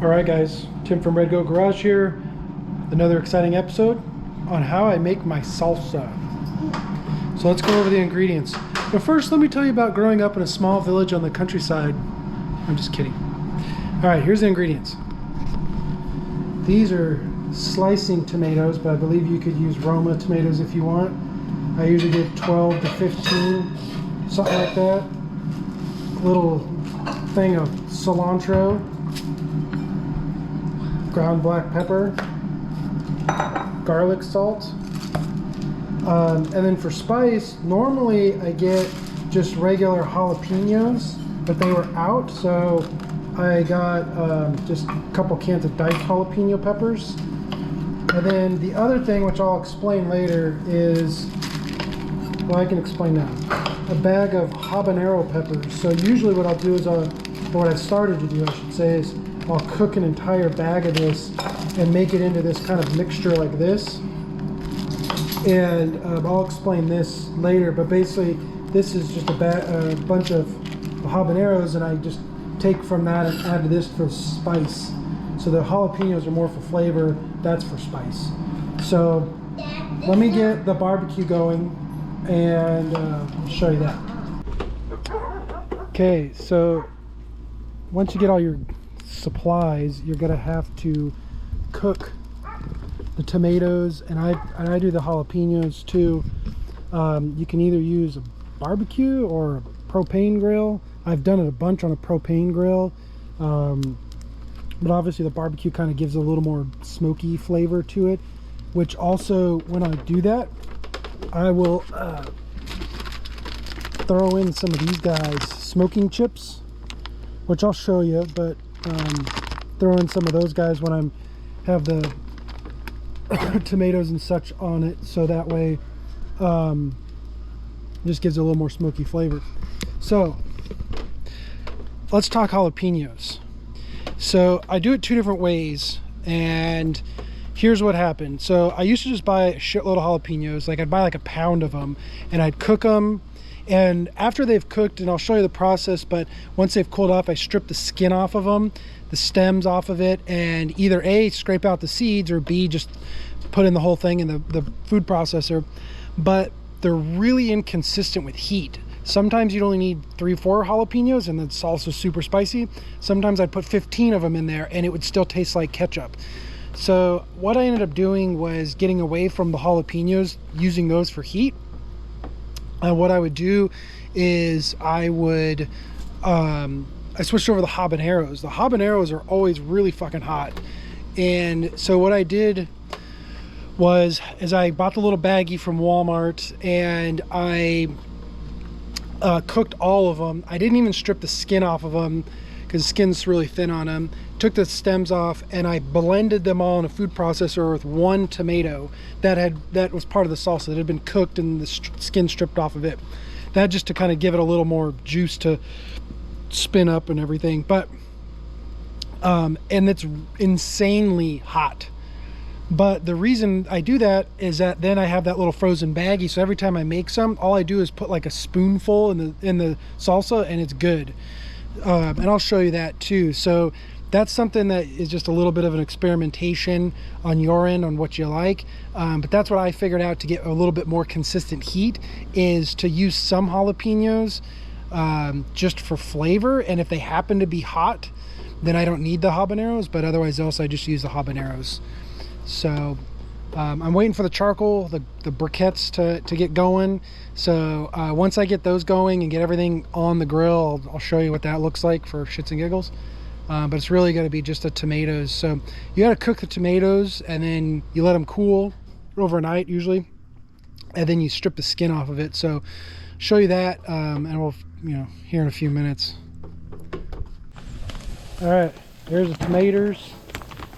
Alright guys, Tim from Red Goat Garage here. Another exciting episode on how I make my salsa. So let's go over the ingredients. But first, let me tell you about growing up in a small village on the countryside. I'm just kidding. Alright, here's the ingredients. These are slicing tomatoes, but I believe you could use Roma tomatoes if you want. I usually get 12 to 15, something like that. Little thing of cilantro, ground black pepper, garlic salt, and then for spice, normally I get just regular jalapenos, but they were out, so I got just a couple cans of diced jalapeno peppers. And then the other thing, which I'll explain later, is, well, I can explain now, a bag of habanero peppers. So usually what I'll do is, or what I've started to do, I should say, is I'll cook an entire bag of this and make it into this kind of mixture like this. And I'll explain this later, but basically this is just a bunch of habaneros, and I just take from that and add to this for spice. So the jalapenos are more for flavor, that's for spice. So let me get the barbecue going and I'll show you that. Okay, so once you get all your supplies, you're gonna have to cook the tomatoes, and I do the jalapenos too. You can either use a barbecue or a propane grill. I've done it a bunch on a propane grill, but obviously the barbecue kind of gives a little more smoky flavor to it, which also, when I do that, I will throw in some of these guys, smoking chips, which I'll show you, but throw in some of those guys when I'm have the tomatoes and such on it, so that way just gives it a little more smoky flavor. So let's talk jalapenos. So I do it two different ways, and here's what happened. So I used to just buy a shitload of jalapenos, like I'd buy like a pound of them, and I'd cook them. And after they've cooked, and I'll show you the process, but once they've cooled off, I strip the skin off of them, the stems off of it, and either A, scrape out the seeds, or B, just put in the whole thing in the food processor. But they're really inconsistent with heat. Sometimes you'd only need 3 or 4 jalapenos and the salsa's super spicy. Sometimes I'd put 15 of them in there and it would still taste like ketchup. So what I ended up doing was getting away from the jalapenos, using those for heat. What I would do is I switched over the habaneros. The habaneros are always really fucking hot. And so what I did was, I bought the little baggie from Walmart, and I cooked all of them. I didn't even strip the skin off of them because the skin's really thin on them. Took the stems off, and I blended them all in a food processor with 1 tomato that was part of the salsa that had been cooked and the skin stripped off of it. That just to kind of give it a little more juice to spin up and everything. But and it's insanely hot. But the reason I do that is that then I have that little frozen baggie, so every time I make some, all I do is put like a spoonful in the salsa, and it's good. And I'll show you that too. So that's something that is just a little bit of an experimentation on your end on what you like. But that's what I figured out to get a little bit more consistent heat, is to use some jalapenos just for flavor. And if they happen to be hot, then I don't need the habaneros, but otherwise else I just use the habaneros. So I'm waiting for the charcoal, the briquettes to get going. So once I get those going and get everything on the grill, I'll show you what that looks like for shits and giggles. But it's really going to be just the tomatoes. So you got to cook the tomatoes, and then you let them cool overnight usually, and then you strip the skin off of it. So show you that, and we'll, here in a few minutes. All right, here's the tomatoes.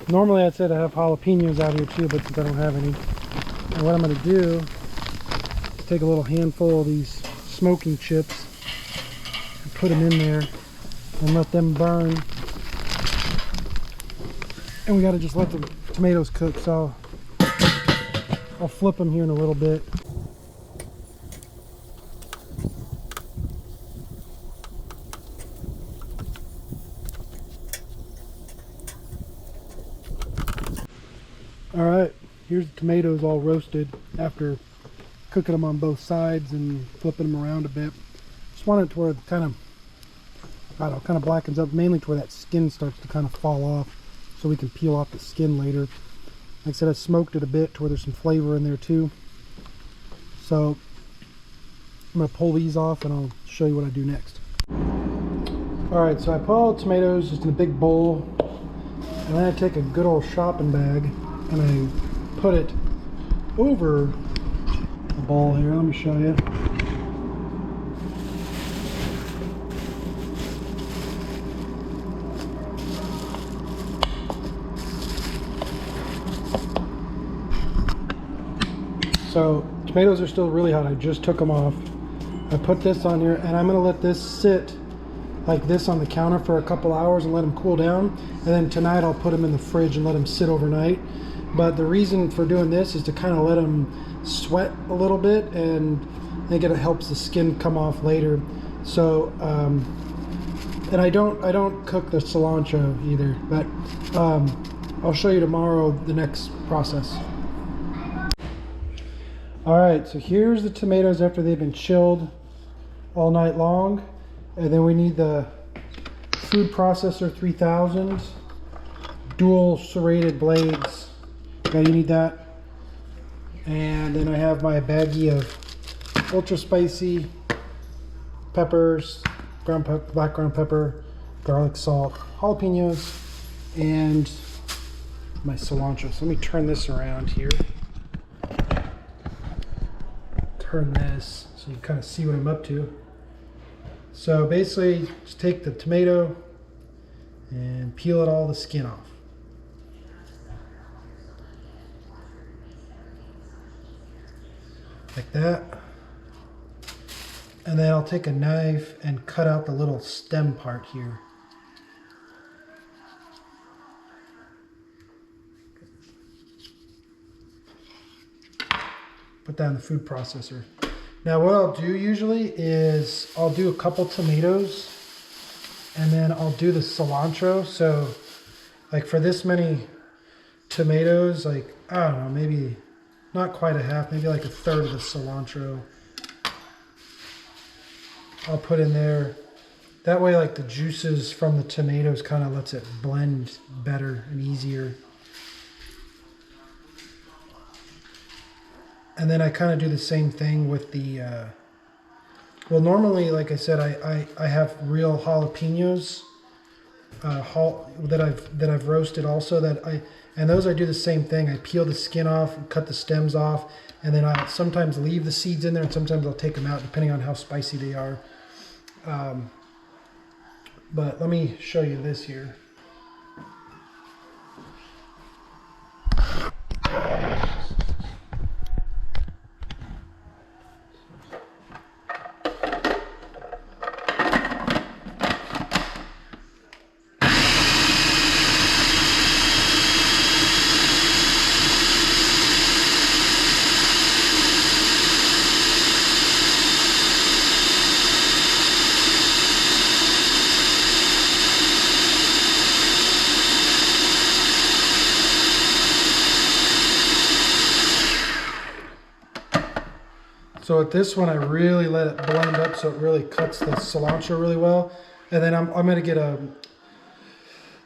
Normally I'd say I have jalapenos out here too, but since I don't have any, and what I'm going to do is take a little handful of these smoking chips and put them in there and let them burn. And we got to just let the tomatoes cook, so I'll flip them here in a little bit. All right, here's the tomatoes all roasted after cooking them on both sides and flipping them around a bit. Just want it to where it kind of, I don't know, kind of blackens up, mainly to where that skin starts to kind of fall off so we can peel off the skin later. Like I said, I smoked it a bit to where there's some flavor in there too. So I'm going to pull these off and I'll show you what I do next. Alright, so I put all the tomatoes just in a big bowl, and then I take a good old shopping bag and I put it over the bowl here. Let me show you. So tomatoes are still really hot. I just took them off. I put this on here and I'm going to let this sit like this on the counter for a couple hours and let them cool down. And then tonight I'll put them in the fridge and let them sit overnight. But the reason for doing this is to kind of let them sweat a little bit, and I think it helps the skin come off later. So, and I don't cook the cilantro either, but I'll show you tomorrow the next process. All right, so here's the tomatoes after they've been chilled all night long. And then we need the food processor 3000 dual serrated blades. Okay, you need that. And then I have my baggie of ultra spicy peppers, black ground pepper, garlic salt, jalapenos, and my cilantro. So let me turn this around here. Turn this so you kind of see what I'm up to. So basically, just take the tomato and peel it all the skin off. Like that. And then I'll take a knife and cut out the little stem part here. Put that in the food processor. Now what I'll do usually is I'll do a couple tomatoes and then I'll do the cilantro. So like for this many tomatoes, like, I don't know, maybe not quite a half, maybe like a third of the cilantro I'll put in there. That way like the juices from the tomatoes kind of lets it blend better and easier. And then I kind of do the same thing with the, well normally, like I said, I have real jalapenos that I've roasted also, and those I do the same thing. I peel the skin off, cut the stems off, and then I sometimes leave the seeds in there and sometimes I'll take them out depending on how spicy they are. But let me show you this here. So with this one, I really let it blend up so it really cuts the cilantro really well. And then I'm going to get a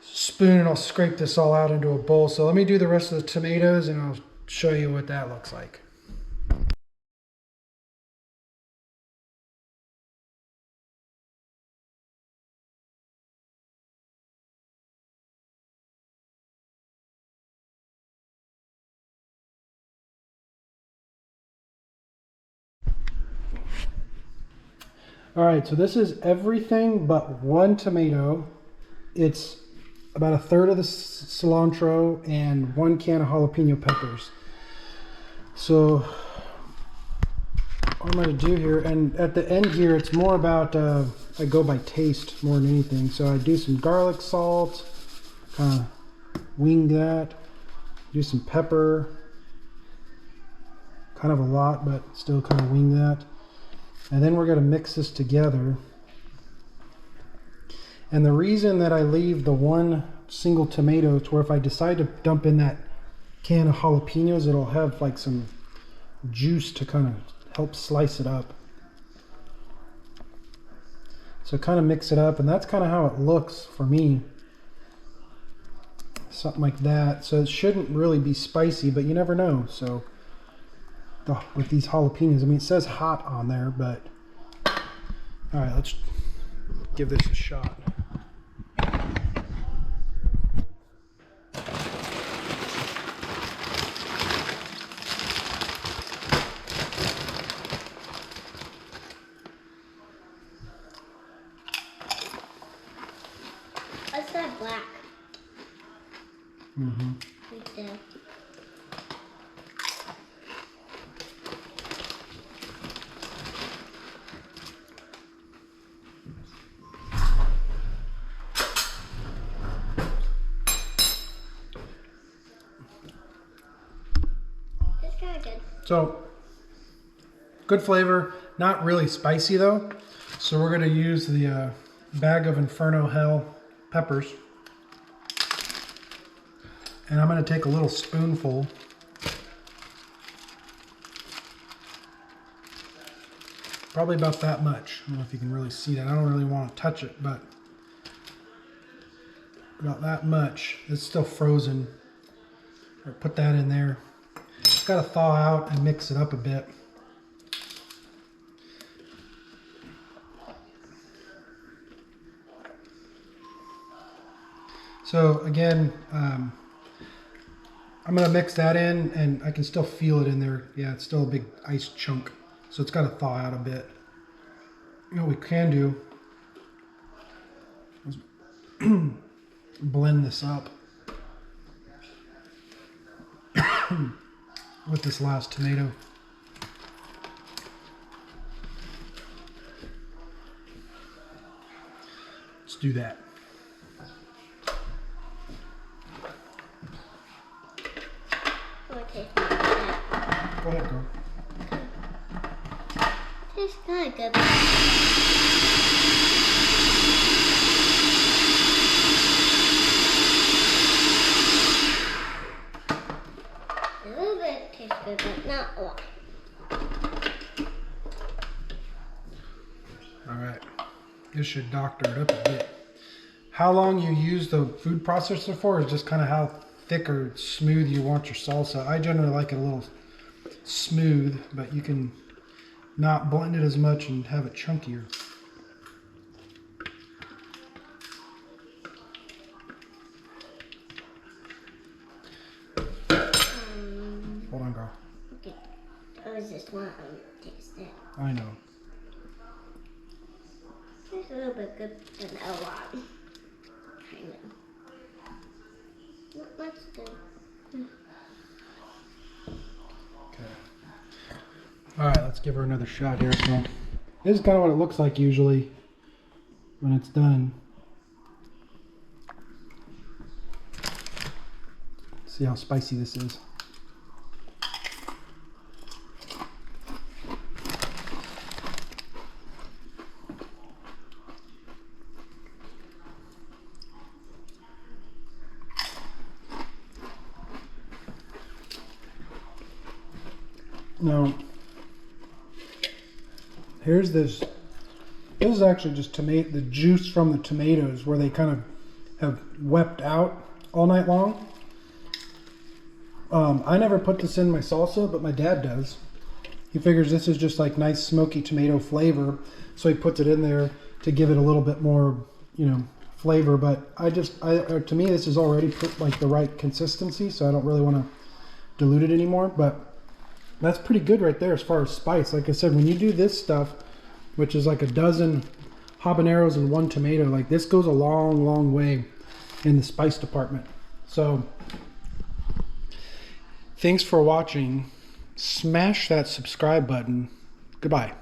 spoon and I'll scrape this all out into a bowl. So let me do the rest of the tomatoes and I'll show you what that looks like. All right, so this is everything but one tomato. It's about a third of the cilantro and 1 can of jalapeno peppers. So what I'm going to do here, and at the end here, it's more about, I go by taste more than anything. So I do some garlic salt, kind of wing that, do some pepper, kind of a lot, but still kind of wing that. And then we're going to mix this together. And the reason that I leave the one single tomato to where if I decide to dump in that can of jalapenos, it'll have like some juice to kind of help slice it up. So kind of mix it up, and that's kind of how it looks for me. Something like that. So it shouldn't really be spicy, but you never know. So with these jalapenos, I mean, it says hot on there, but all right, let's give this a shot. What's that black? Mm-hmm. Right there. It's kind of good. So, good flavor, not really spicy though. So we're gonna use the bag of Inferno Hell peppers. And I'm gonna take a little spoonful. Probably about that much. I don't know if you can really see that. I don't really want to touch it, but about that much. It's still frozen. Or put that in there. It's got to thaw out and mix it up a bit. So again, I'm going to mix that in, and I can still feel it in there. Yeah, it's still a big ice chunk. So it's got to thaw out a bit. You know what we can do is blend this up with this last tomato. Let's do that. Go ahead, girl. Tastes kind of good. A little bit tastes good, but not a lot. All right. This should doctor it up a bit. How long you use the food processor for is just kind of how thick or smooth you want your salsa. I generally like it a little smooth, but you can not blend it as much and have it chunkier. Hold on, girl. Okay. I was just want to taste it. I know. It's a little bit good, but not a lot. Kind of. That's good. Okay. All right, let's give her another shot here. So this is kind of what it looks like usually when it's done. See how spicy this is. Now, here's this. This is actually just tomato, the juice from the tomatoes where they kind of have wept out all night long. I never put this in my salsa, but my dad does. He figures this is just like nice smoky tomato flavor, so he puts it in there to give it a little bit more, you know, flavor. But to me, this is already like the right consistency, so I don't really want to dilute it anymore. But that's pretty good right there as far as spice. Like I said, when you do this stuff, which is like a dozen habaneros and one tomato, like this goes a long, long way in the spice department. So thanks for watching. Smash that subscribe button. Goodbye.